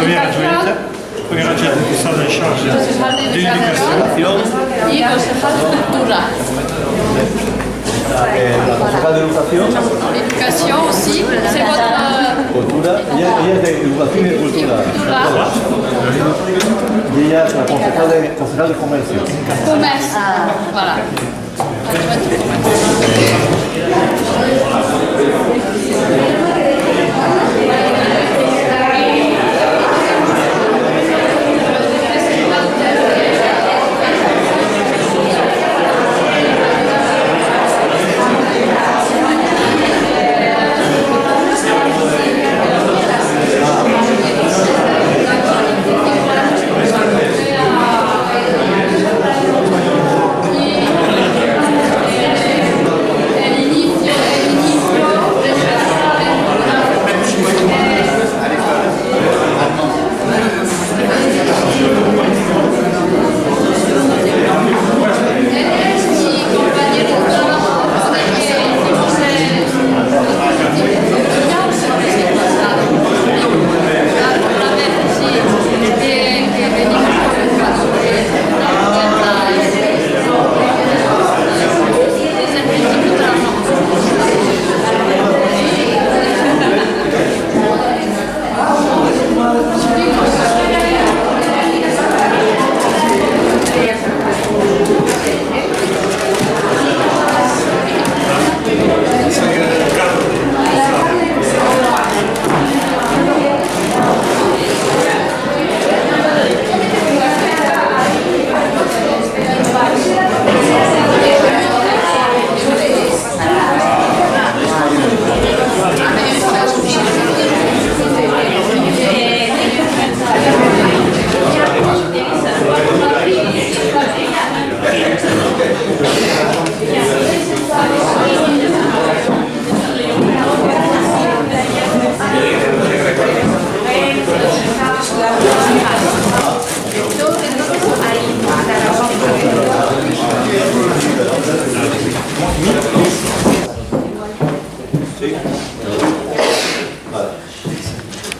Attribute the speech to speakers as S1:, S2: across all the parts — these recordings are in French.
S1: première adjointe responsable en charge de l'éducation.
S2: Y concejal de cultura.
S3: La concejal de educación.
S2: Éducation aussi. C'est votre...
S3: Cultura. Ella es de educación y de cultura. Y ella es la concejal de comercio.
S2: Commerce. Voilà. Adjointe de commerce.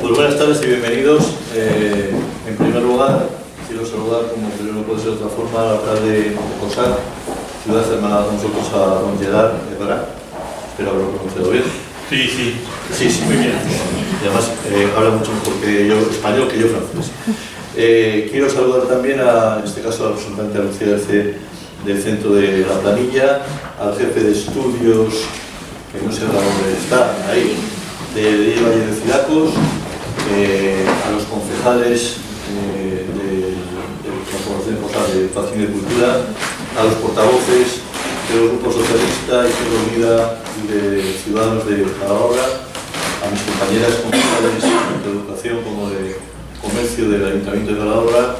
S4: Pues buenas tardes y bienvenidos. En primer lugar, quiero saludar, como que no puede ser de otra forma, al alcalde de COSAC, ciudad hermanada con nosotros, a don Gerard Ebrard. Espero haberlo pronunciado bien. Sí, muy bien. Y además habla mucho mejor que yo español que yo francés. Quiero saludar también, en este caso, al representante de la Lucía del Centro de la Planilla, al jefe de estudios, que no sé dónde está, ahí, de Valle de Ciracos, a los concejales de la Corporación de Educación y de Cultura, a los portavoces de los grupos socialistas, Izquierda Unida y de Ciudadanos de Calahorra, a mis compañeras concejales tanto de Educación como de Comercio del Ayuntamiento de Calahorra,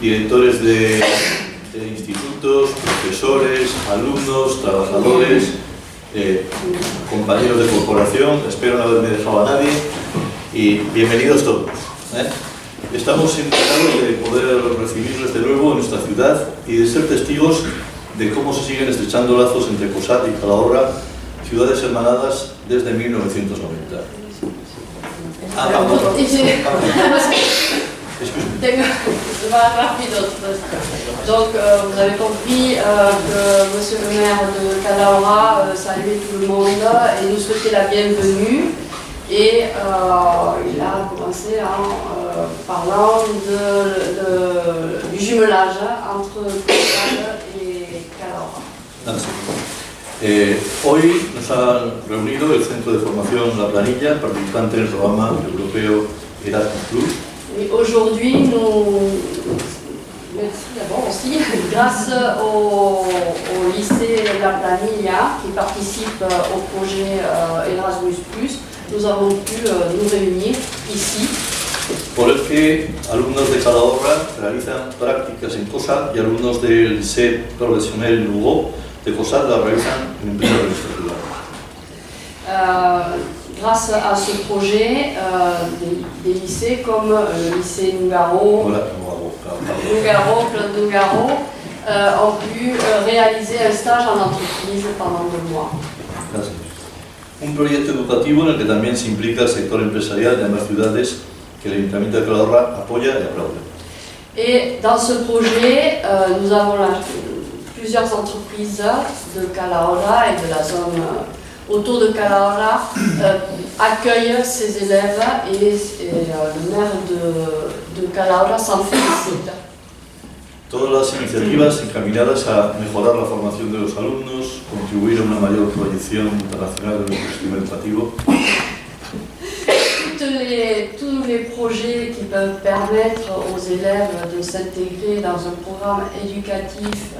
S4: directores de institutos, profesores, alumnos, trabajadores, compañeros de corporación, espero no haberme dejado a nadie, y bienvenidos todos. Estamos encantados de poder recibirles de nuevo en nuestra ciudad y de ser testigos de cómo se siguen estrechando lazos entre COSAC y Calahorra, ciudades hermanadas desde 1990.
S2: Donc, vous avez compris que Monsieur le maire de Calahorra saluait tout le monde et nous souhaitait la bienvenue. Et il a commencé en parlant du jumelage entre COSAC et Calahorra.
S4: Hoy nos ha reunido el Centro de Formación La Planilla, participante del programa europeo Erasmus+.
S2: Et aujourd'hui, merci d'abord aussi, grâce au lycée La Planilla qui participe au projet Erasmus+, nous avons pu nous réunir ici.
S4: Por el que alumnos de Calahorra realizan prácticas en COSAC y alumnos del lycée professionnel Lugo de COSAC la realizan en primera legislatura.
S2: Grâce à ce projet, des lycées comme le lycée Nougaro, Claude Nougaro, ont pu réaliser un stage en entreprise pendant 2 mois.
S4: Gracias. Un proyecto educativo en el que también se implica el sector empresarial de ambas ciudades que el Ayuntamiento de Calahorra apoya y aplaude.
S2: Et dans ce projet, nous avons plusieurs entreprises de Calahorra et de la zone autour de Calahorra accueillent ces élèves et le maire de Calahorra s'en félicite.
S4: Todas las iniciativas encaminadas a mejorar la formación de los alumnos, contribuir a una mayor proyección internacional del sistema educativo.
S2: Tous les projets qui peuvent permettre aux élèves de s'intégrer dans un programme éducatif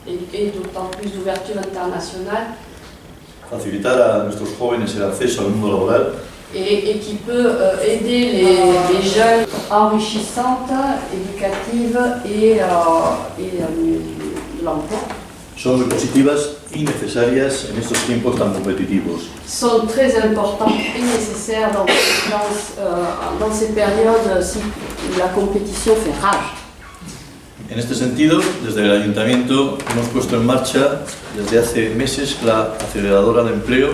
S2: et d'autant plus d'ouverture internationale.
S4: Facilitar a nuestros jóvenes el acceso al mundo laboral.
S2: Et qui peut aider les jeunes enrichissantes, éducatives et l'emploi.
S4: Son muy positivas y necesarias en estos tiempos tan competitivos.
S2: Sont très importantes et nécessaires dans ces périodes où la compétition fait rage.
S4: En este sentido, desde el Ayuntamiento hemos puesto en marcha desde hace meses la aceleradora de empleo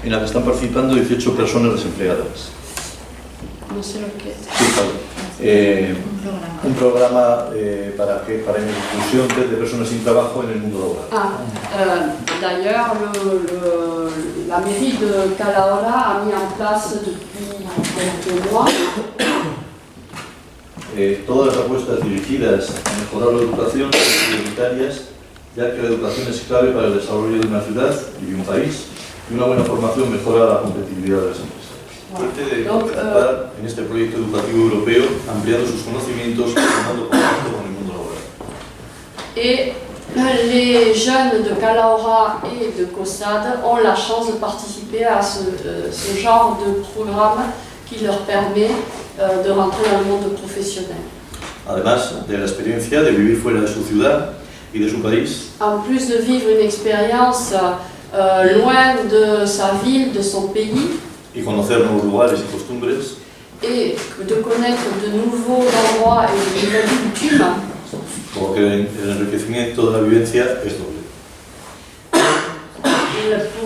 S4: en la que están participando 18 personas desempleadas.
S2: No sé lo que es.
S4: Sí, claro. Un programa para la inclusión de personas sin trabajo en el mundo laboral.
S2: D'ailleurs, la mairie de Calahorra a mis en place depuis quelques mois
S4: todas las apuestas dirigidas a mejorar la educación son prioritarias, ya que la educación es clave para el desarrollo de una ciudad y de un país, y una buena formación mejora la competitividad de las empresas. Trate de participar en este proyecto educativo europeo, ampliando sus conocimientos y formando contacto con el mundo laboral.
S2: Et les jeunes de Calahorra et de COSAD ont la chance de participer à ce genre de programme qui leur permet de rentrer dans le monde professionnel.
S4: Además de la experiencia de vivir fuera de su ciudad y de su país,
S2: En plus de vivre une expérience loin de sa ville, de son pays,
S4: y conocer nuevos lugares y costumbres,
S2: et de connaître de nouveaux endroits et de nouvelles coutumes,
S4: como que el enriquecimiento de la vivencia es doble.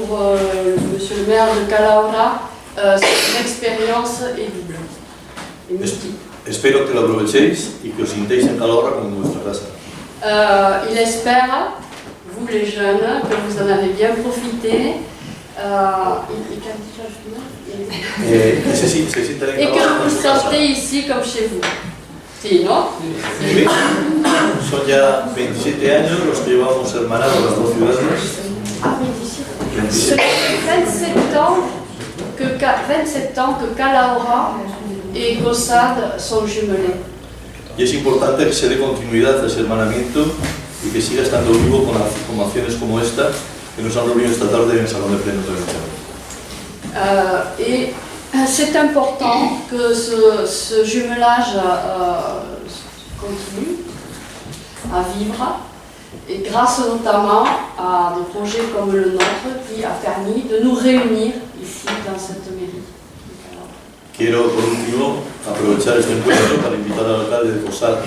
S2: pour monsieur le maire de Calahorra, l'expérience est double. Et multiple.
S4: Espero que lo aprovechéis y que os sintáis en Calahorra como en vuestra casa.
S2: Il espère, vous les jeunes, que vous en avez bien profité. Et que vous vous sentez ici comme chez vous. Sí, ¿no?
S4: Sí. Son ya 27 años los que llevamos hermanados las dos ciudades.
S2: Ah, 27. 27 ans que Calahorra et COSAD sont jumelés.
S4: Y es importante que se dé continuidad a ese hermanamiento y que siga estando vivo con acciones como esta que nos han reunido esta tarde en el Salón de Plenos del Ayuntamiento.
S2: Et c'est important que ce jumelage continue à vivre, et grâce notamment à des projets comme le nôtre qui a permis de nous réunir ici dans cette mairie.
S4: Quiero, por último, aprovechar este encuentro para invitar al alcalde de COSAD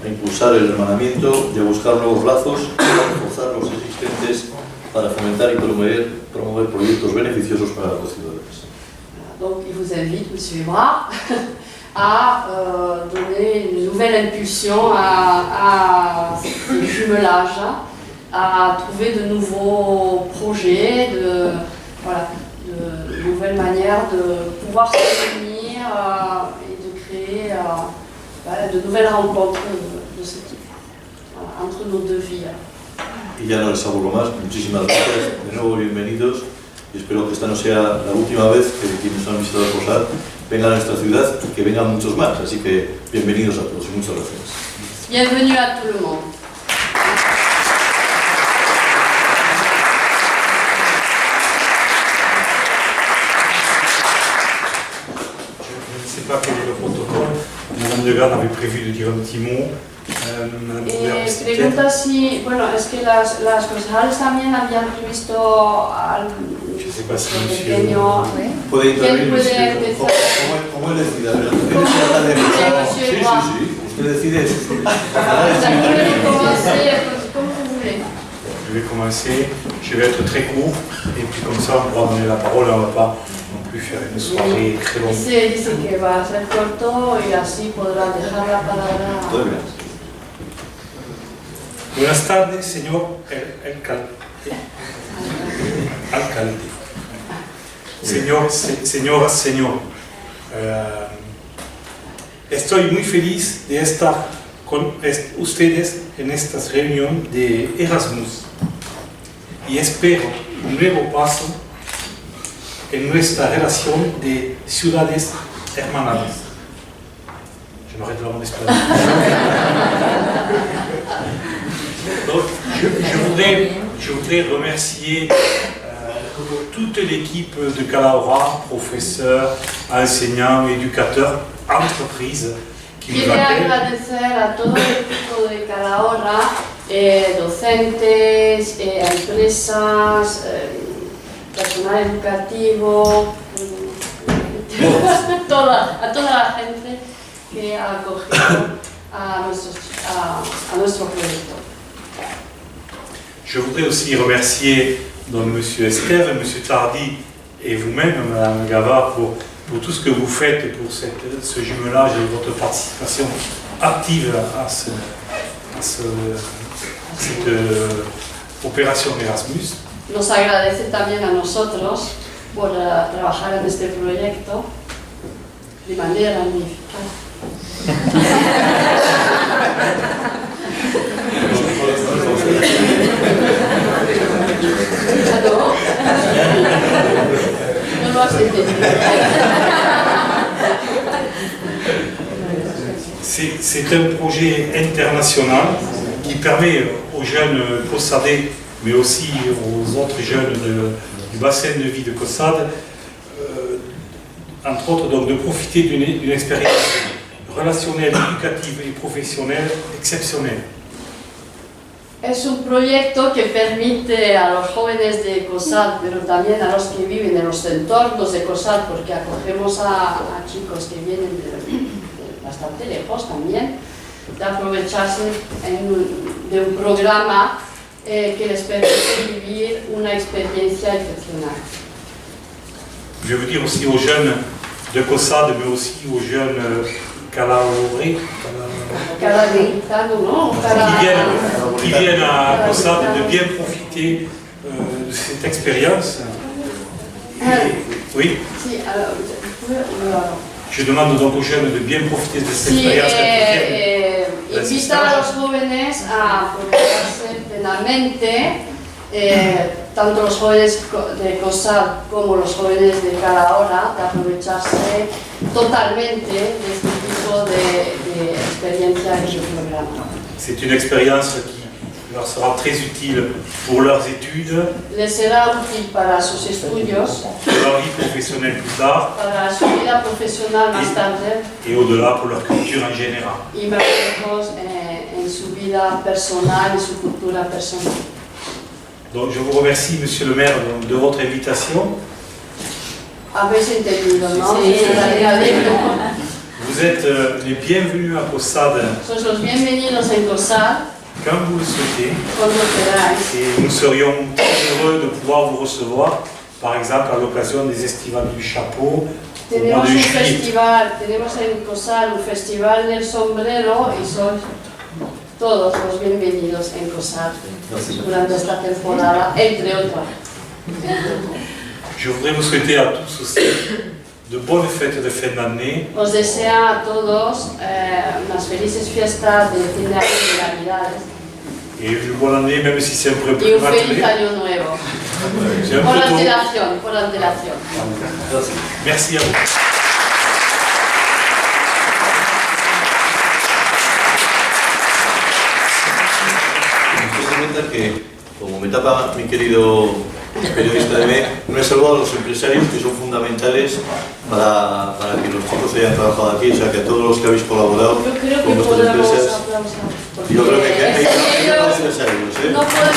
S4: a impulsar el hermanamiento y a buscar nuevos lazos y a reforzar los existentes para fomentar y promover proyectos beneficiosos para los ciudadanos.
S2: Donc il vous invite, M. Ebrard, à donner une nouvelle impulsion à ces jumelages, à trouver de nouveaux projets, de nouvelles manières de pouvoir se réunir et de créer de nouvelles rencontres de ce type entre nos deux villes.
S4: Y ya no les aburro más, muchísimas gracias, de nuevo bienvenidos y espero que esta no sea la última vez que quienes han visitado COSAD vengan a nuestra ciudad y que vengan muchos más, así que bienvenidos a todos y muchas gracias.
S2: Bienvenue à tout le monde.
S1: Je ne sais pas quel est le protocole. Madame Degarde avait prévu de dire un petit mot.
S2: Pregunta si, bueno, es que las concejales también habían previsto algo pequeño.
S4: Puede intervenir,
S2: puede empezar?
S4: como él decida. Sí. Usted decide.
S1: Je vais commencer, je vais être très court et puis comme ça on pourra donner la parole, on ne va pas non plus pu faire une soirée très longue.
S2: Dice que va a ser corto y así podrá dejar la palabra.
S4: Muy bien.
S1: Buenas tardes, señor alcalde. Señoras, señor. Estoy muy feliz de estar con ustedes en esta reunión de Erasmus y espero un nuevo paso en nuestra relación de ciudades hermanadas. Je m'arrête là en espagnol. Donc, je voudrais remercier toute l'équipe de Calahorra, professeurs, enseignants, éducateurs, entreprises qui nous
S2: Quiero
S1: accueillent.
S2: agradecer a todo el equipo de Calahorra, docentes, empresas, personal educativo, a toda la gente que ha acogido a nuestro proyecto.
S1: Je voudrais aussi remercier donc, M. Esther, M. Tardy et vous-même, Mme Gavard, pour tout ce que vous faites pour ce jumelage et votre participation active à cette opération Erasmus.
S2: Nos agradece también a nosotros por trabajar en este proyecto de manera muy eficaz. No lo has entendido.
S1: C'est un projet international qui permet aux jeunes COSADais, mais aussi aux autres jeunes du bassin de vie de COSAD, entre autres donc, de profiter d'une expérience relationnelle, éducative et professionnelle exceptionnelle.
S2: Es un proyecto que permite a los jóvenes de COSAD, pero también a los que viven en los entornos de COSAD, porque acogemos a chicos que vienen de bastante lejos también, de aprovecharse de un programa que les permite vivir una experiencia excepcional.
S1: Je veux dire aussi aux jeunes de COSAD, mais aussi aux jeunes Calahorrais, qui viennent à COSAD de bien profiter de cette expérience. Oui.
S2: Sí,
S1: Je demande donc aux jeunes de bien profiter de cette
S2: sí,
S1: expérience.
S2: invita a los jóvenes a aprovecharse plenamente, tanto los jóvenes de COSAD como los jóvenes de Calahorra, de aprovecharse totalmente de este tipo de experiencia en su programa.
S1: C'est une expérience qui leur sera très utile pour leurs études,
S2: Les será útil para sus estudios,
S1: pour leur vie professionnelle plus tard,
S2: para su vida profesional más tarde
S1: et au-delà pour leur culture en général.
S2: y más lejos en su vida personal y su cultura personal.
S1: Donc je vous remercie, Monsieur le maire, de votre invitation.
S2: Habéis entendido, ¿no?
S5: Sí.
S1: Vous êtes les bienvenus à COSAD
S2: Sois los bienvenidos en COSAD
S1: quand vous le souhaitez.
S2: cuando queráis.
S1: Et nous serions très heureux de pouvoir vous recevoir, par exemple à l'occasion des estivales du chapeau, au mois
S2: Tenemos
S1: de
S2: un
S1: juillet.
S2: festival, tenemos en COSAD un festival del sombrero y sois todos los bienvenidos en COSAD durante esta temporada, entre otras.
S1: Je voudrais vous souhaiter à tous aussi de bonnes fêtes de fin d'année.
S2: Os desea a todos unas felices fiestas de fin de año y Navidades
S1: Et une bonne année, même si c'est un peu
S2: y un feliz
S1: prématuré.
S2: año nuevo.
S1: C'est un
S2: Por
S1: peu tôt.
S2: antelación, por antelación.
S1: Merci à vous.
S4: Quiero comentar que, como me tapa mi querido periodista de B, no he saludado a los empresarios que son fundamentales para que los chicos hayan trabajado aquí, o sea que a todos los que habéis colaborado
S2: Yo creo que
S4: con vuestras
S2: podemos
S4: empresas.
S2: aplaudir.
S4: Yo creo que hay que
S2: porque
S4: a los empresarios, ¿eh?
S2: no podemos.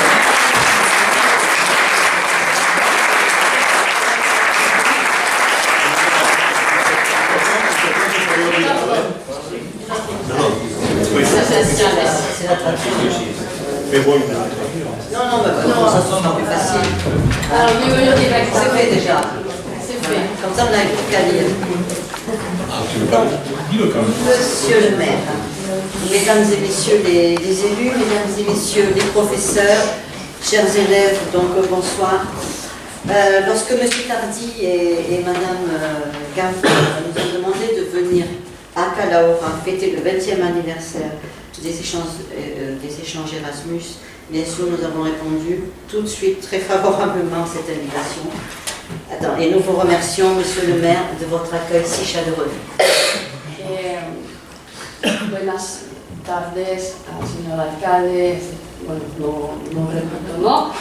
S4: Perdón.
S1: Oui. Mais bon,
S5: Non, non, mais ça sonne plus facile.
S2: Alors, digo yo directamente.
S5: C'est fait déjà.
S2: C'est fait.
S5: Comme ça, on n'a plus qu'à lire. Monsieur le maire, mesdames et messieurs les élus, mesdames et messieurs les professeurs, chers élèves, donc bonsoir. Lorsque M. Tardy et Mme Gaff nous ont demandé de venir à Calahorra fêter le 20e anniversaire des échanges Erasmus, bien sûr, nous avons répondu tout de suite très favorablement à cette invitation. Et nous vous remercions, Monsieur le maire, de votre accueil si chaleureux.
S2: Buenas tardes, señor alcalde. Bueno, no repito, ¿no?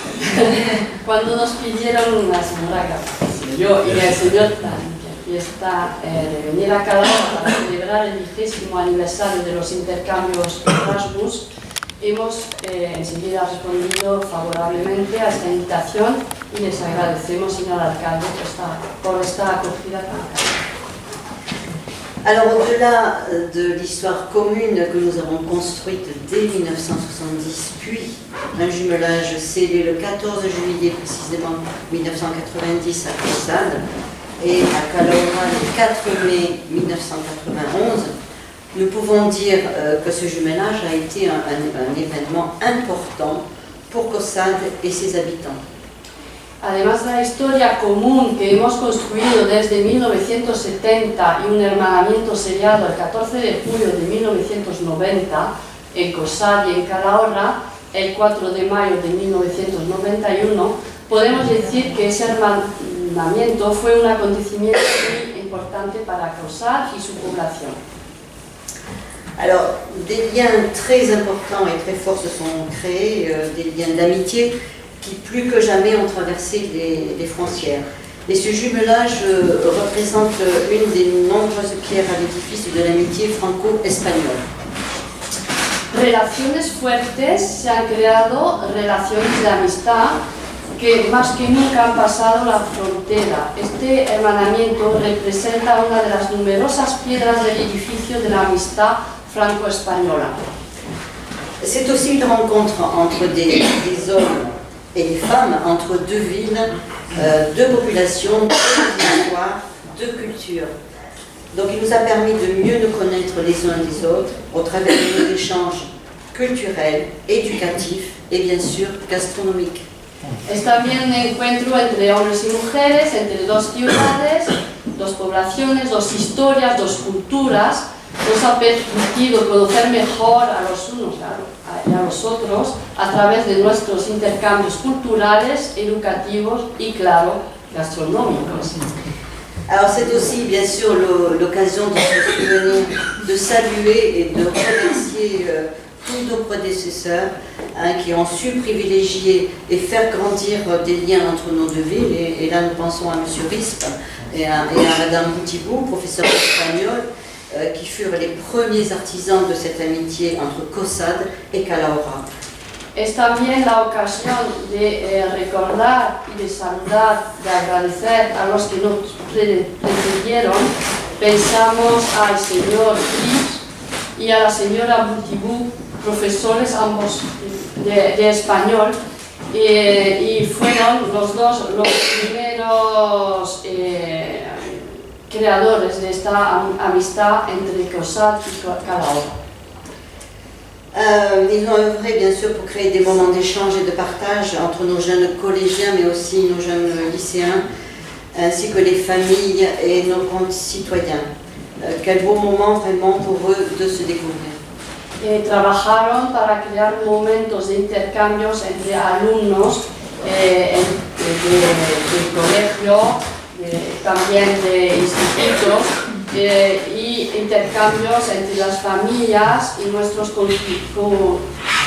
S2: Cuando nos pidieron la señora Gaff, yo y el señor Tardy, fiesta de venir a Calahorra para celebrar el 20º aniversario de los intercambios Erasmus, hemos enseguida respondido favorablemente a esta invitación y les agradecemos, señor alcalde, por esta acogida tan cálida.
S5: Alors, au-delà de l'histoire commune que nous avons construite dès 1970, puis un jumelage scellé le 14 juillet précisément 1990 à Caussade et à Calahorra le 4 mai 1991, nous pouvons dire que ce jumelage a été un événement important pour Caussade et ses habitants.
S2: Además de la historia común que hemos construido desde 1970 y un hermanamiento sellado el 14 de julio de 1990 en Caussade y en Calahorra, el 4 de mayo de 1991, podemos decir que ese hermanamiento fue un acontecimiento muy importante para Caussade y su población.
S5: Alors, des liens très importants et très forts se sont créés, des liens d'amitié qui plus que jamais ont traversé les frontières. Et ce jumelage représente une des nombreuses pierres à l'édifice de l'amitié franco-espagnole.
S2: Relaciones fuertes se han creado, relaciones de amistad que más que nunca han pasado la frontera. Este hermanamiento representa una de las numerosas piedras del edificio de la amistad franco-española.
S5: C'est aussi une rencontre entre des hommes et des femmes, entre deux villes, deux populations, deux histoires, deux cultures. Donc il nous a permis de mieux nous connaître les uns les autres au travers de nos échanges culturels, éducatifs et bien sûr gastronomiques.
S2: Es también un encuentro entre hombres y mujeres, entre dos ciudades, dos poblaciones, dos historias, dos culturas. Nos ha permitido conocer mejor a los unos y a los otros a través de nuestros intercambios culturales, educativos y, claro, gastronómicos.
S5: Alors c'est aussi bien sûr l'occasion de se souvenir, de saluer et de remercier tous nos prédécesseurs qui ont su privilégier et faire grandir des liens entre nos deux villes. Et là nous pensons à M. Risp et à Mme Boutibou, professeur d'espagnol, qui furent les premiers artisans de cette amitié entre Caussade et Calahorra.
S2: Es también la ocasión de recordar y de saludar, de agradecer a los que nos precedieron. Pensamos al señor Cris y a la señora Boutibou, profesores ambos de español, y fueron los dos los primeros creadores de esta amistad entre Caussade y Calahorra.
S5: Ils ont œuvré bien sûr pour créer des moments d'échange et de partage entre nos jeunes collégiens mais aussi nos jeunes lycéens ainsi que les familles et nos concitoyens. Quel beau moment vraiment pour eux de se découvrir.
S2: Trabajaron para crear momentos de intercambios entre alumnos del colegio, también de institutos, y intercambios entre las familias y nuestros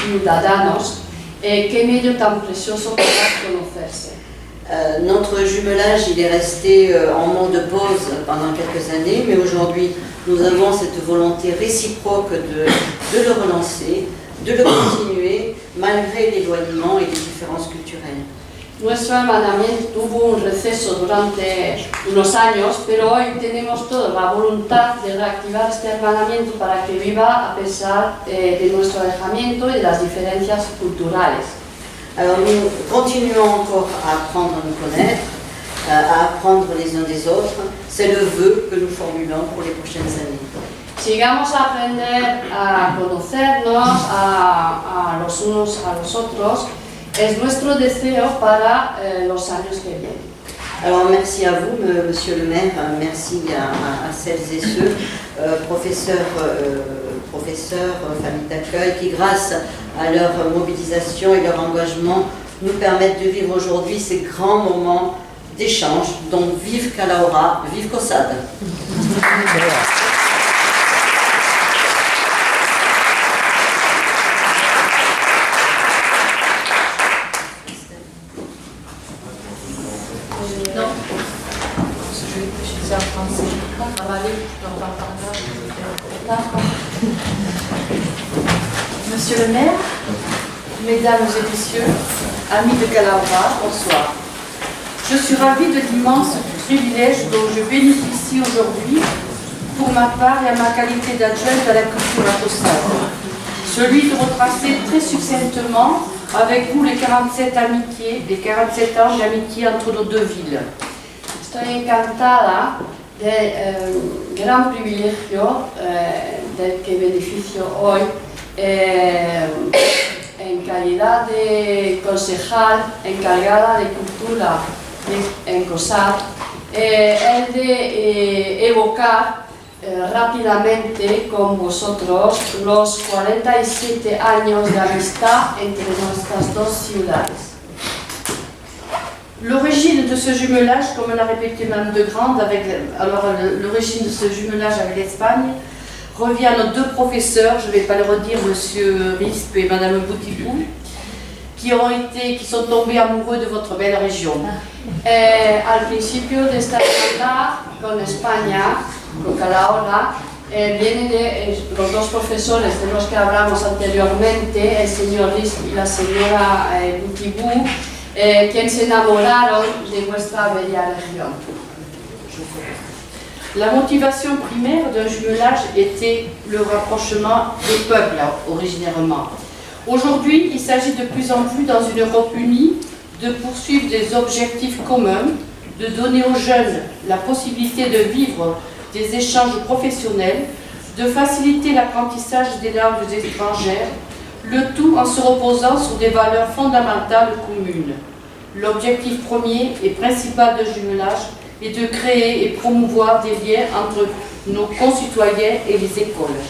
S2: ciudadanos. Qué medio tan precioso para conocerse.
S5: Notre jumelage il est resté en mode pause pendant quelques années, mais aujourd'hui nous avons cette volonté réciproque de le relancer, de le continuer malgré l'éloignement et les différences culturelles.
S2: Nuestro hermanamiento tuvo un receso durante unos años, pero hoy tenemos toda la voluntad de reactivar este hermanamiento para que viva a pesar de nuestro alejamiento y de las diferencias culturales.
S5: Alors nous continuons encore à apprendre à nous connaître, à apprendre les uns des autres. C'est le vœu que nous formulons pour les prochaines années.
S2: Sigamos a aprender a conocernos a los unos a los otros. Es nuestro deseo para los años que vienen.
S5: Alors merci à vous, Monsieur le maire, merci à celles et ceux, professeurs, familles d'accueil, qui grâce à leur mobilisation et leur engagement nous permettent de vivre aujourd'hui ces grands moments d'échange. Donc vive Calahorra, vive COSAD.
S6: Monsieur le maire, mesdames et messieurs, amis de Calahorra, bonsoir. Je suis ravie de l'immense privilège dont je bénéficie aujourd'hui pour ma part et à ma qualité d'adjointe à la culture à COSAD. Celui de retracer très succinctement avec vous les 47 ans d'amitié entre nos deux villes.
S2: Estoy encantada del gran privilegio del que beneficio hoy en calidad de concejal encargada de cultura en COSAD, el de evocar rápidamente con vosotros los 47 años de amistad entre nuestras dos ciudades.
S6: L'origine de ce jumelage, comme l'a répété Mme de Grande, l'origine de ce jumelage avec l'Espagne revient à nos deux professeurs, je ne vais pas le redire, M. Rispe et Mme Boutibou, qui sont tombés amoureux de votre belle région.
S2: Al principio de esta hermandad con España, con Calahorra, viene de los dos profesores de los que hablamos anteriormente, el señor Rispe y la señora Boutibou, quienes se enamoraron de vuestra bella región.
S6: La motivation primaire d'un jumelage était le rapprochement des peuples, originairement. Aujourd'hui, il s'agit de plus en plus, dans une Europe unie, de poursuivre des objectifs communs, de donner aux jeunes la possibilité de vivre des échanges professionnels, de faciliter l'apprentissage des langues étrangères, le tout en se reposant sur des valeurs fondamentales communes. L'objectif premier et principal de jumelage est de créer et promouvoir des liens entre nos concitoyens et les écoles.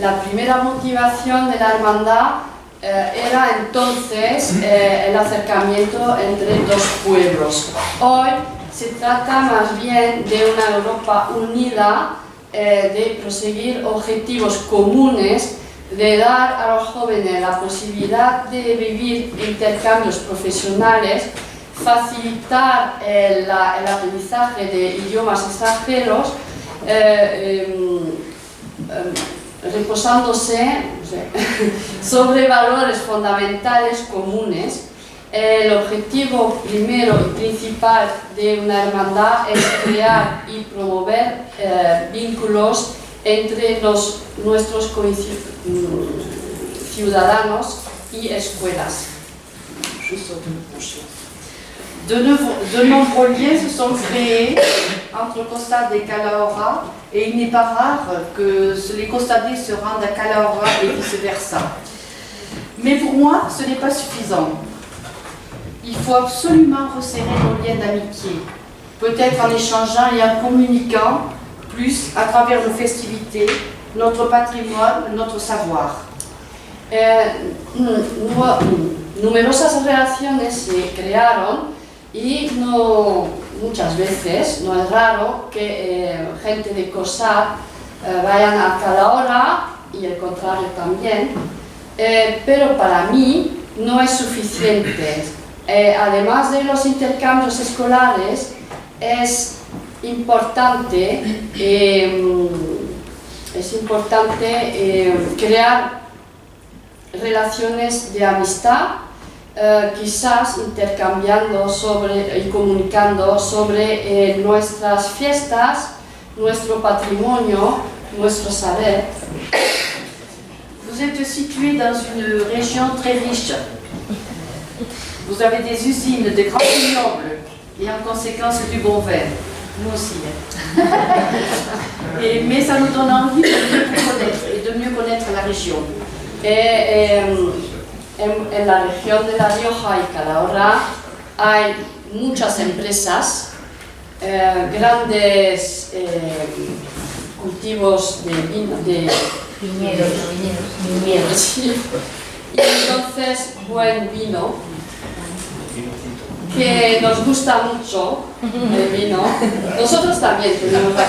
S2: La primera motivación de la hermandad era entonces el acercamiento entre dos pueblos. Hoy se trata más bien de una Europa unida, de proseguir objetivos comunes, de dar a los jóvenes la posibilidad de vivir intercambios profesionales, facilitar el aprendizaje de idiomas extranjeros, reposándose sobre valores fundamentales comunes. El objetivo primero y principal de una hermandad es crear y promover vínculos entre nuestros ciudadanos y escuelas.
S6: De nombreux liens se sont créés entre COSAD et Calahorra, et il n'est pas rare que les COSADais se rendent à Calahorra et vice-versa. Mais pour moi, ce n'est pas suffisant. Il faut absolument resserrer nos liens d'amitié, peut-être en échangeant et en communiquant plus à travers nos festivités, notre patrimoine, notre savoir.
S2: Numerosas relaciones se crearon y muchas veces no es raro que gente de COSAD vayan a Calahorra y el contrario también, pero para mí no es suficiente. Además de los intercambios escolares, es importante crear relaciones de amistad, quizás intercambiando y comunicando sobre nuestras fiestas, nuestro patrimonio, nuestro saber.
S6: Vous êtes situé dans une région très riche. Vous avez des usines, des grands vignobles, et en conséquence du bon vin. Nous aussi. Mais ça nous donne envie de mieux vous connaître et de mieux connaître la région.
S2: En la región de La Rioja y Calahorra hay muchas empresas, grandes cultivos de vino, de viñedos, sí. Y entonces buen vino, que nos gusta mucho el vino. Nosotros también tenemos la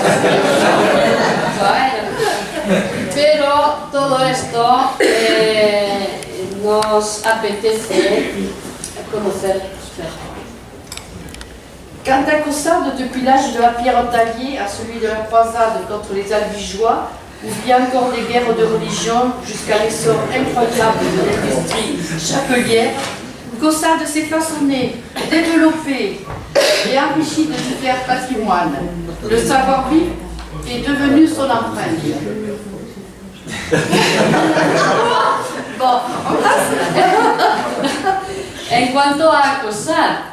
S2: pero todo esto nos apetece conocer.
S6: Quant à Caussade, depuis l'âge de la pierre en taillée à celui de la croisade contre les albigeois, ou bien encore des guerres de religion jusqu'à l'essor incroyable de l'industrie chapelière, Caussade s'est façonné, développé et enrichi de divers patrimoines. Le savoir-vivre est devenu son empreinte.
S2: Bon, en cuanto a Caussade,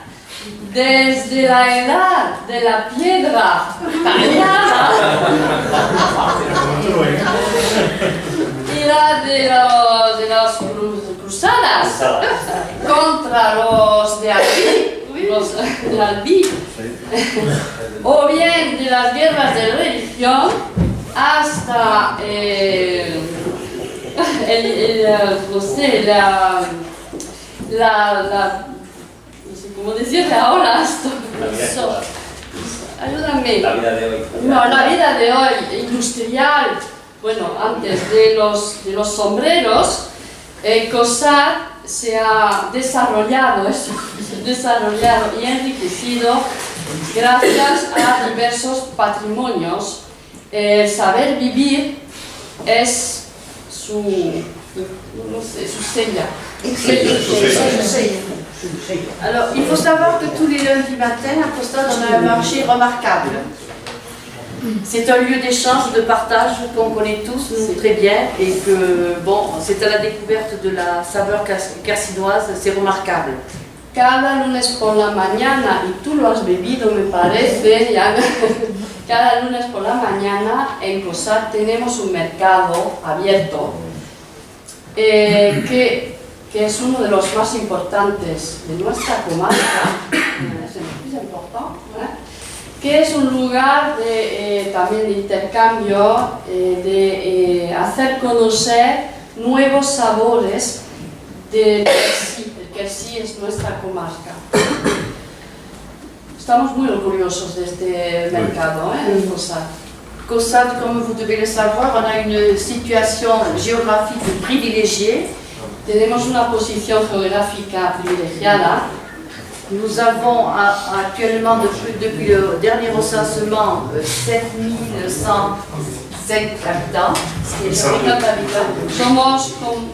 S2: desde la edad de la piedra tallada y la de las cruzadas contra los de Albi, o bien de las guerras de religión hasta no sé, no sé cómo decirle ahora esto. Ayúdame.
S7: La vida de hoy.
S2: No, la vida de hoy, industrial. Bueno, antes de los sombreros, Caussade se ha desarrollado y enriquecido gracias a diversos patrimonios. El saber vivir es su sella.
S6: Alors, il faut savoir que tous les lundis matins, à Caussade, on a un marché remarquable. C'est un lieu d'échange, de partage qu'on connaît tous, nous très bien, et que, bon, c'est à la découverte de la saveur cassinoise, c'est remarquable.
S2: Cada lunes por la mañana, y tú lo has bebido, me parece, ya, cada lunes por la mañana en Caussade tenemos un mercado abierto que es uno de los más importantes de nuestra comarca, que es un lugar también de intercambio, de hacer conocer nuevos sabores del Quercy. El Quercy es nuestra comarca. Estamos muy orgullosos de este mercado en Caussade.
S6: Caussade, comme vous devez le savoir, on a une situation géographique privilégiée.
S2: Tenemos una posición geográfica privilegiada.
S6: Nous avons actuellement, depuis le dernier recensement, 7105 habitants.
S2: Somos con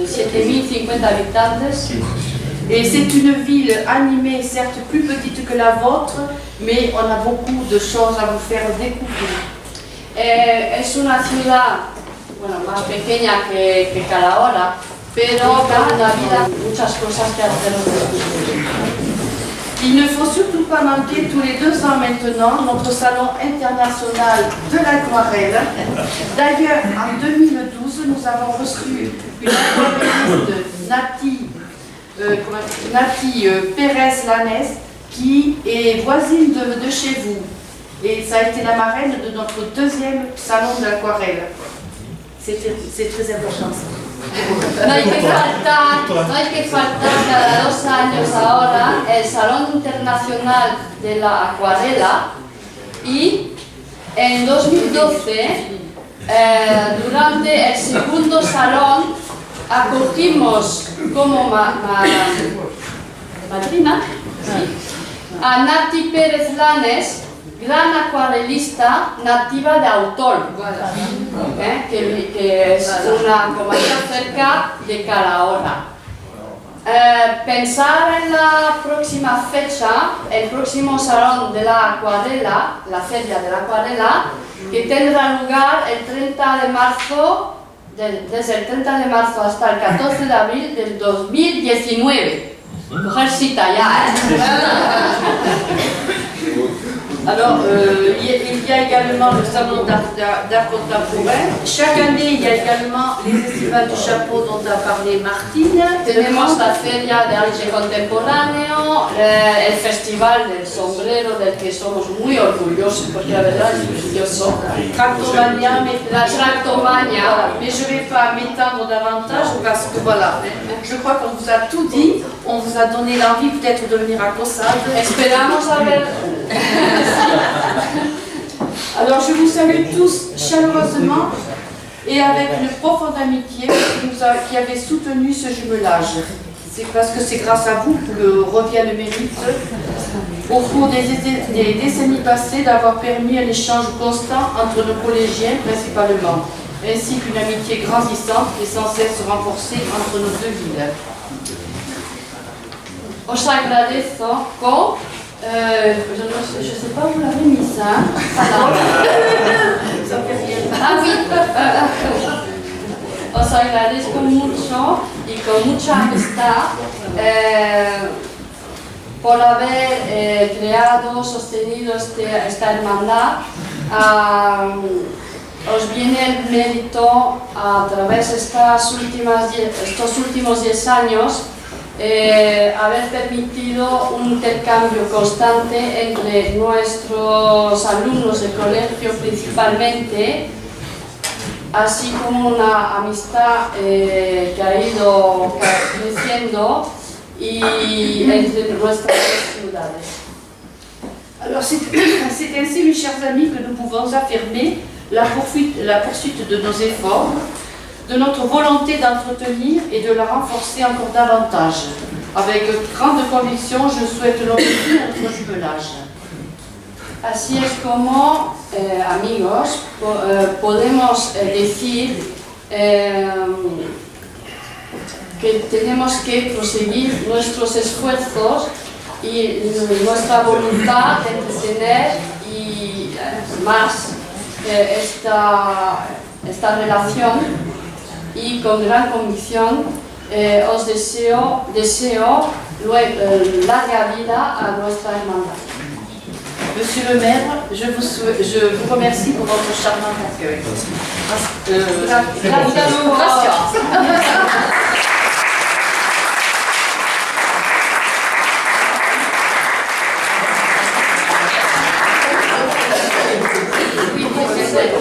S2: 7050 habitantes.
S6: Et c'est une ville animée, certes plus petite que la vôtre, mais on a beaucoup de choses à vous faire découvrir.
S2: Es una ciudad, bueno, más pequeña que Calahorra, pero cada vida muchas cosas que hacer.
S6: Il ne faut surtout pas manquer tous les 2 ans maintenant notre salon international de l'aquarelle. D'ailleurs, en 2012, nous avons reçu une aquarelliste, Nati Pérez-Lanès, qui est voisine de chez vous. Et ça a été la marraine de notre 2e salon de l'aquarelle. C'est très important ça.
S2: No hay que faltar cada 2 años ahora el Salón Internacional de la Acuarela, y en 2012, durante el segundo salón, acogimos como madrina a Nati Pérez-Lanès, gran acuarelista nativa de Autol, que es una comarca cerca de Calahorra. Pensar en la próxima fecha, el próximo salón de la acuarela, la feria de la acuarela, que tendrá lugar el 30 de marzo, desde el 30 de marzo hasta el 14 de abril del 2019. Coger cita ya,
S6: Alors, il y a également le salon d'art contemporain. Chaque année, il y a également les festivals du chapeau dont a parlé Martine.
S2: Tenemos la Feria de Arte Contemporáneo, el Festival del Sombrero, del que somos muy orgullosos, porque la verdad es precioso.
S6: Tractomania,
S2: La Tractomania.
S6: voilà. Mais je ne vais pas m'étendre davantage parce que voilà, je crois qu'on vous a tout dit, on vous a donné l'envie peut-être de venir à Caussade.
S2: Esperamos haber.
S6: Alors je vous salue tous chaleureusement et avec une profonde amitié qui avait soutenu ce jumelage. C'est parce que c'est grâce à vous que le revient le mérite au cours des décennies passées d'avoir permis un échange constant entre nos collégiens principalement, ainsi qu'une amitié grandissante et sans cesse renforcée entre nos deux villes.
S2: Os agradezco con. Je sais pas, vous l'avez mis ça. Ah oui. Os agradezco mucho y con mucha amistad por haber creado, sostenido esta hermandad. Os viene el mérito a través de estos últimos 10 años haber permitido un intercambio constante entre nuestros alumnos del colegio principalmente, así como una amistad que ha ido creciendo y entre nuestras dos ciudades.
S6: Alors c'est ainsi, mes chers amis, que nous pouvons affirmer la poursuite de nos efforts, de notre volonté d'entretenir et de la renforcer encore davantage. Avec grande conviction, je souhaite l'obtenir notre jumelage.
S2: Así es como, amigos, podemos decir que tenemos que proseguir nuestros esfuerzos y nuestra voluntad de entretener y más esta relación. Y con gran convicción os deseo larga vida a nuestra hermandad.
S6: Monsieur le maire, je vous remercie pour votre charmant accueil.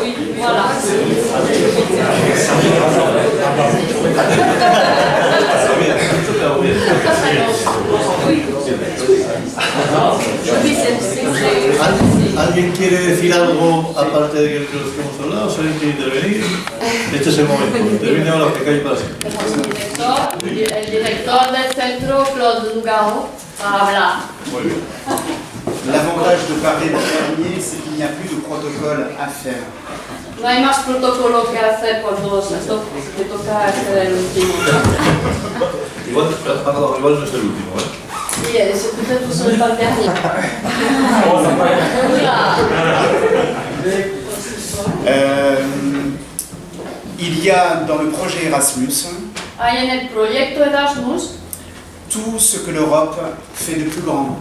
S2: Oui, voilà.
S4: ¿Alguien quiere decir algo aparte de que los que hemos hablado? ¿Alguien quiere intervenir? Este es el momento. Interviene ahora que cae para siempre.
S2: El director del centro, Claude Nougaro, va a hablar.
S4: Muy bien.
S7: L'avantage de parler de dernier, c'est qu'il n'y a plus de protocole à faire.
S2: No hay más protocolo que hacer por todos estos, te toca hacer el último.
S4: Igual no es el último, ¿eh?
S2: Oui, c'est peut-être vous serez pas le dernier.
S7: Il y a dans le projet Erasmus
S2: Hay en el proyecto Erasmus
S7: tout ce que l'Europe fait de plus grand.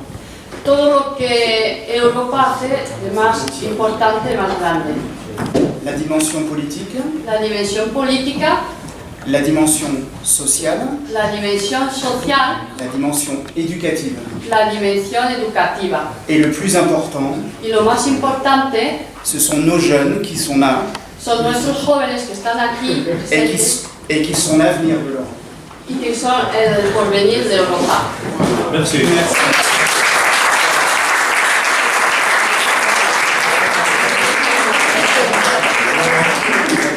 S2: todo lo que Europa hace de más importante, más grande.
S7: La dimension politique,
S2: La dimensión política,
S7: la dimension sociale,
S2: la dimensión social,
S7: la dimension éducative.
S2: la dimensión educativa.
S7: Et le plus important,
S2: Y lo más importante
S7: ce sont nos jeunes qui sont là
S2: son nuestros jóvenes que están aquí
S7: et qui sont l'avenir de l'Europe.
S2: y que son el porvenir de Europa.
S4: Merci.
S7: Merci.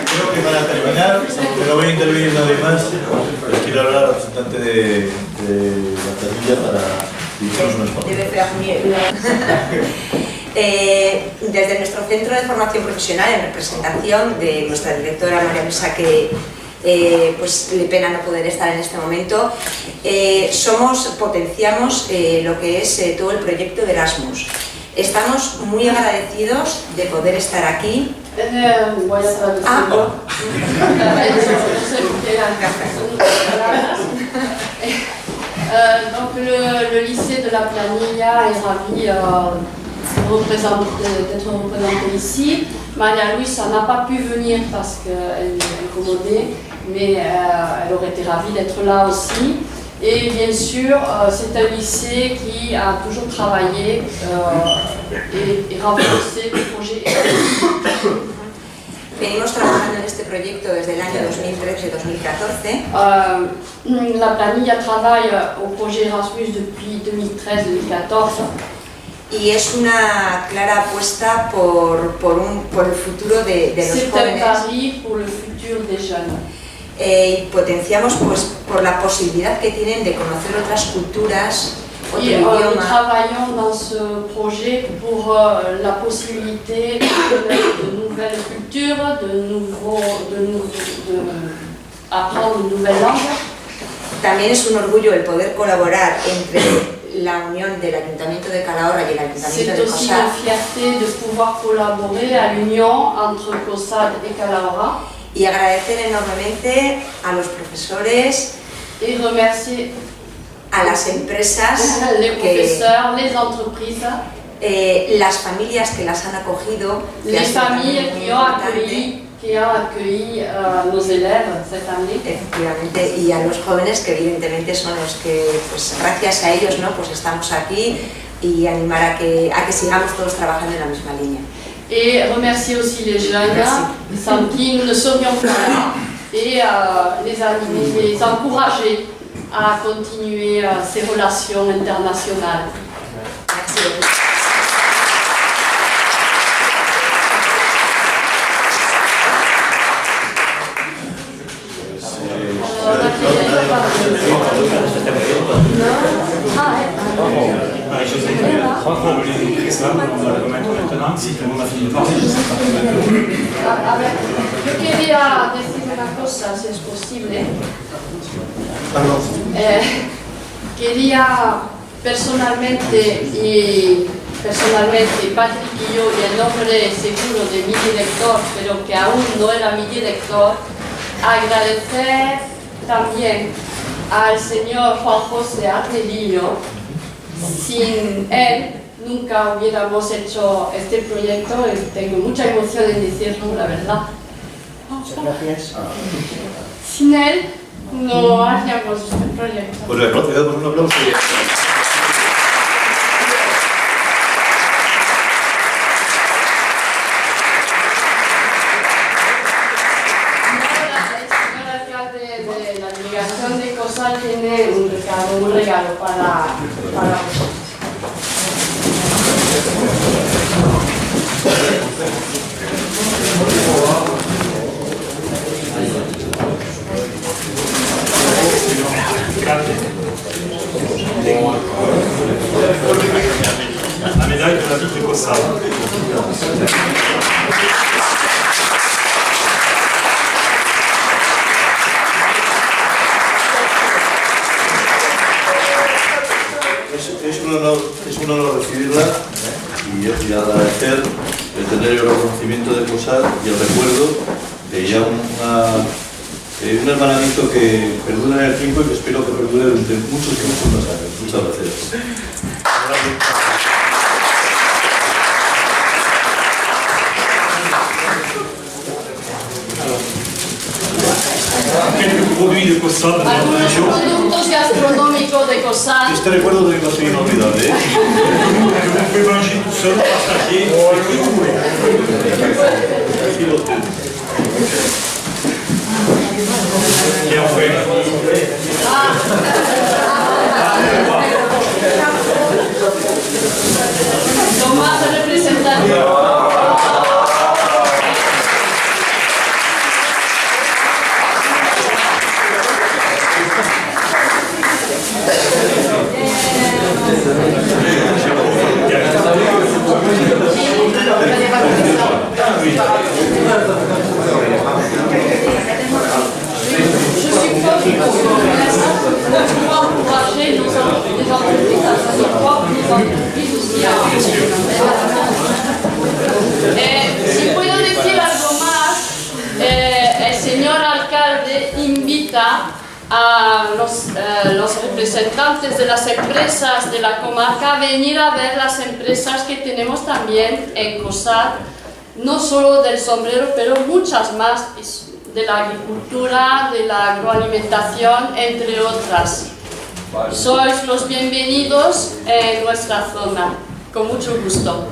S4: Creo que para terminar, aunque no voy a intervenir nadie más, les quiero hablar al representante de la planilla para dirigirnos unas palabras.
S5: Desde nuestro centro de formación profesional, en representación de nuestra directora María Luisa, que pues le pena no poder estar en este momento, potenciamos lo que es todo el proyecto de Erasmus. Estamos muy agradecidos de poder estar aquí.
S2: Voy a traducirlo. Donc le lycée de la Planilla est ravi d'être représentée ici. Maria Luisa n'a pas pu venir parce qu'elle est incommodée, mais elle aurait été ravie d'être là aussi. Et bien sûr, c'est un lycée qui a toujours travaillé et renforcé le projet.
S8: Venimos trabajando en este proyecto desde el año 2013-2014.
S2: La planilla travaille au projet Erasmus depuis 2013-2014.
S8: Y es una clara apuesta por el futuro de los
S2: C'est un
S8: jóvenes.
S2: pari pour le futur des jeunes.
S8: Y potenciamos pues por la posibilidad que tienen de conocer otras culturas, otro
S2: Et nous
S8: idioma.
S2: travaillons dans ce projet pour la possibilité de nouvelles cultures, apprendre une nouvelle langue.
S8: También es un orgullo el poder colaborar entre la unión del Ayuntamiento de Calahorra y el Ayuntamiento
S2: C'est
S8: de
S2: aussi
S8: COSAD.
S2: une fierté de pouvoir collaborer à l'union entre COSAD et Calahorra.
S8: Y agradecer enormemente a los profesores,
S2: Et remercier
S8: a las empresas,
S2: les professeurs, les entreprises,
S8: las familias que las han acogido, que
S2: les
S8: ha sido
S2: familles
S8: también muy
S2: qui ont
S8: importante,
S2: accueilli nos élèves cette année.
S8: efectivamente, y a los jóvenes que evidentemente son los que, pues gracias a ellos, ¿no? Pues estamos aquí y animar a que sigamos todos trabajando en la misma línea.
S2: Et remercier aussi les jeunes sans qui nous ne serions pas là et les animer, les encourager à continuer ces relations internationales.
S8: Merci beaucoup.
S2: A ver, yo quería decir una cosa, si es posible. Quería personalmente, Patrick y yo, y el nombre seguro de mi director, pero que aún no era mi director, agradecer también al señor Juan José Artelino. Sin él nunca hubiéramos hecho este proyecto y tengo mucha emoción en decirlo, la verdad.
S7: Muchas gracias.
S2: Sin él no haríamos este proyecto.
S4: Pues le damos un aplauso.
S2: El señor alcalde de la delegación de COSAD tiene un regalo para vosotros.
S1: La médaille de la ville de COSAD.
S4: Es un honor recibirla y agradecer el tener el reconocimiento de COSAD y el recuerdo de ya un hermanamiento que perdura en el tiempo y que espero que perdure durante muchos más años. Muchas gracias.
S1: Quelques produits de COSAD dans la
S2: Algunos
S1: région.
S2: productos gastronómicos de COSAD.
S4: Este recuerdo también va a ser inolvidable.
S1: Que vous pouvez manger tout seul, partager, Bien fait.
S2: Tomás, representante. Je suppose que pour encourager les entreprises à faire propre, les entreprises aussi à si puedo decir algo más, el señor alcalde invita a los representantes de las empresas de la comarca a venir a ver las empresas que tenemos también en COSAD, no solo del sombrero, pero muchas más, de la agricultura, de la agroalimentación, entre otras. Sois los bienvenidos en nuestra zona, con mucho gusto.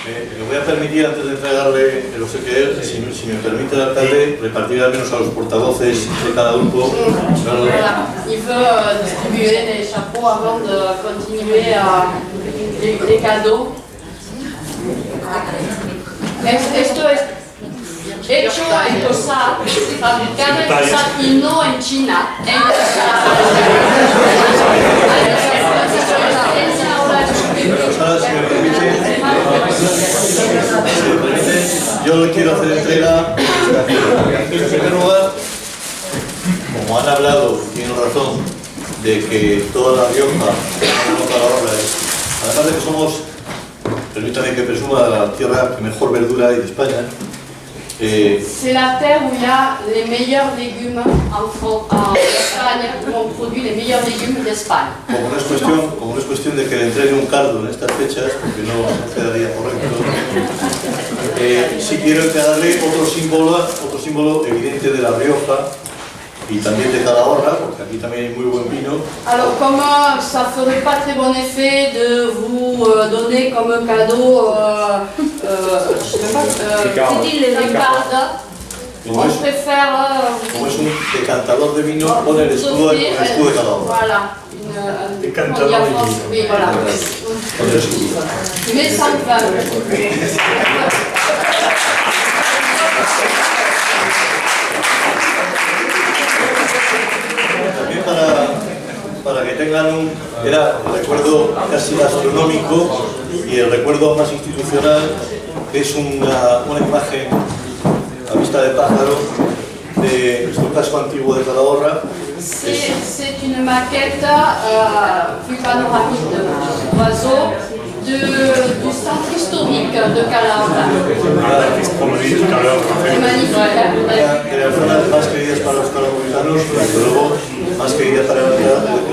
S4: Me voy a permitir, antes de entregarle el obsequio, si me permite el alcalde, repartir al menos a los portavoces de cada grupo.
S2: Voilà. Il veut distribuer les chapeaux avant de continuer les cadeaux. Esto es hecho en COSAD, fabricado en COSAD y no en China. En
S4: Ahora, si me permite, yo le quiero hacer entrega. En primer lugar, como han hablado, y tienen razón, de que toda La Rioja, además de que somos, permítanme que presuma, la tierra que mejor verdura hay de España.
S2: C'est la terre où il y a les meilleurs légumes en Espagne, où on produit les meilleurs légumes d'Espagne.
S4: Como no es cuestión de que le entregue un cardo en estas fechas, porque no quedaría correcto, sí quiero entregarle otro símbolo evidente de La Rioja y también de Calahorra, porque aquí también hay muy buen vino.
S2: Alors, comme ça ne ferait pas très bon effet de vous donner comme cadeau les cartes, on préfère
S4: Como es un decantador de vino, pone el escudo de Calahorra.
S2: Voilà,
S1: Decantador de vino.
S2: Oui, voilà.
S4: Pone el escudo.
S2: Mais ça me va.
S4: También para que tengan un recuerdo casi gastronómico y el recuerdo más institucional, que es una imagen a vista de pájaro de nuestro casco antiguo de Calahorra.
S2: C'est une maquette vue panoramique d'oiseaux du centre historique de Calahorra. C'est magnifique.
S4: De las zonas más queridas para los calahorrizanos, pero luego más queridas para el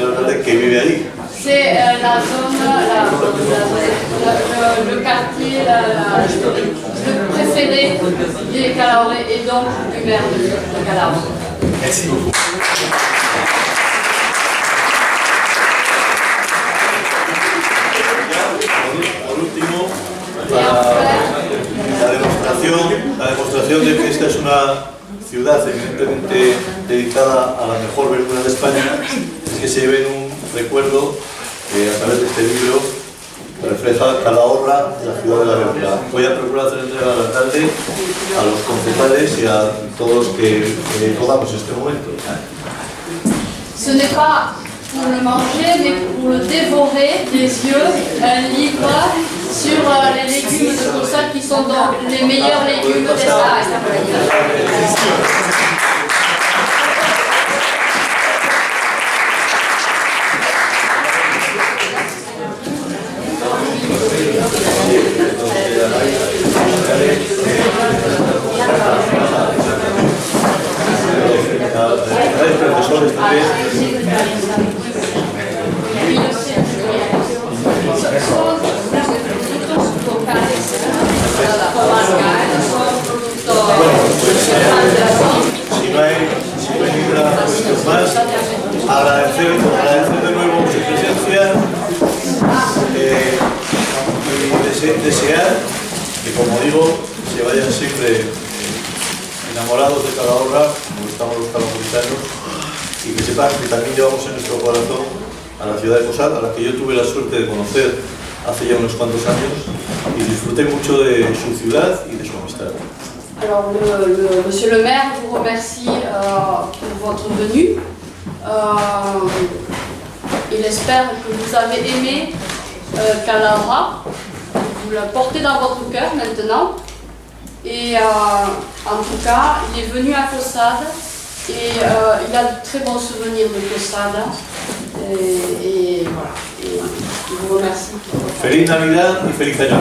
S4: alcalde que vive ahí.
S2: C'est la zone, le quartier le préféré des Calahorais et donc du maire de Calahorra.
S1: Merci beaucoup.
S4: Por último, la demostración de que esta es una ciudad evidentemente dedicada a la mejor verdura de España, es que se lleven un recuerdo a través de este libro que refleja Calahorra, la ciudad de la verdura. Voy a procurar hacer entrega al alcalde, a los concejales y a todos los que podamos en este momento.
S2: Ce n'est pas pour le manger, mais pour le dévorer des yeux, un livre sur les légumes de COSAD qui sont donc les meilleurs légumes d'Espagne.
S4: Si no hay ninguna cuestión más, agradecer de nuevo su presencia y desear que, como digo, se vayan siempre enamorados de Calahorra, como estamos los calahorrizanos, y que sepan que también llevamos en nuestro corazón a la ciudad de COSAD, a la que yo tuve la suerte de conocer hace ya unos cuantos años, y disfruté mucho de su ciudad y de su amistad.
S2: Alors, monsieur le maire vous remercie pour votre venue. Il espère que vous avez aimé Calahorra. Vous la portez dans votre cœur maintenant. Et en tout cas, il est venu à COSAD et il a de très bons souvenirs de COSAD. Et voilà. Et je vous remercie.
S4: Feliz Navidad y feliz año.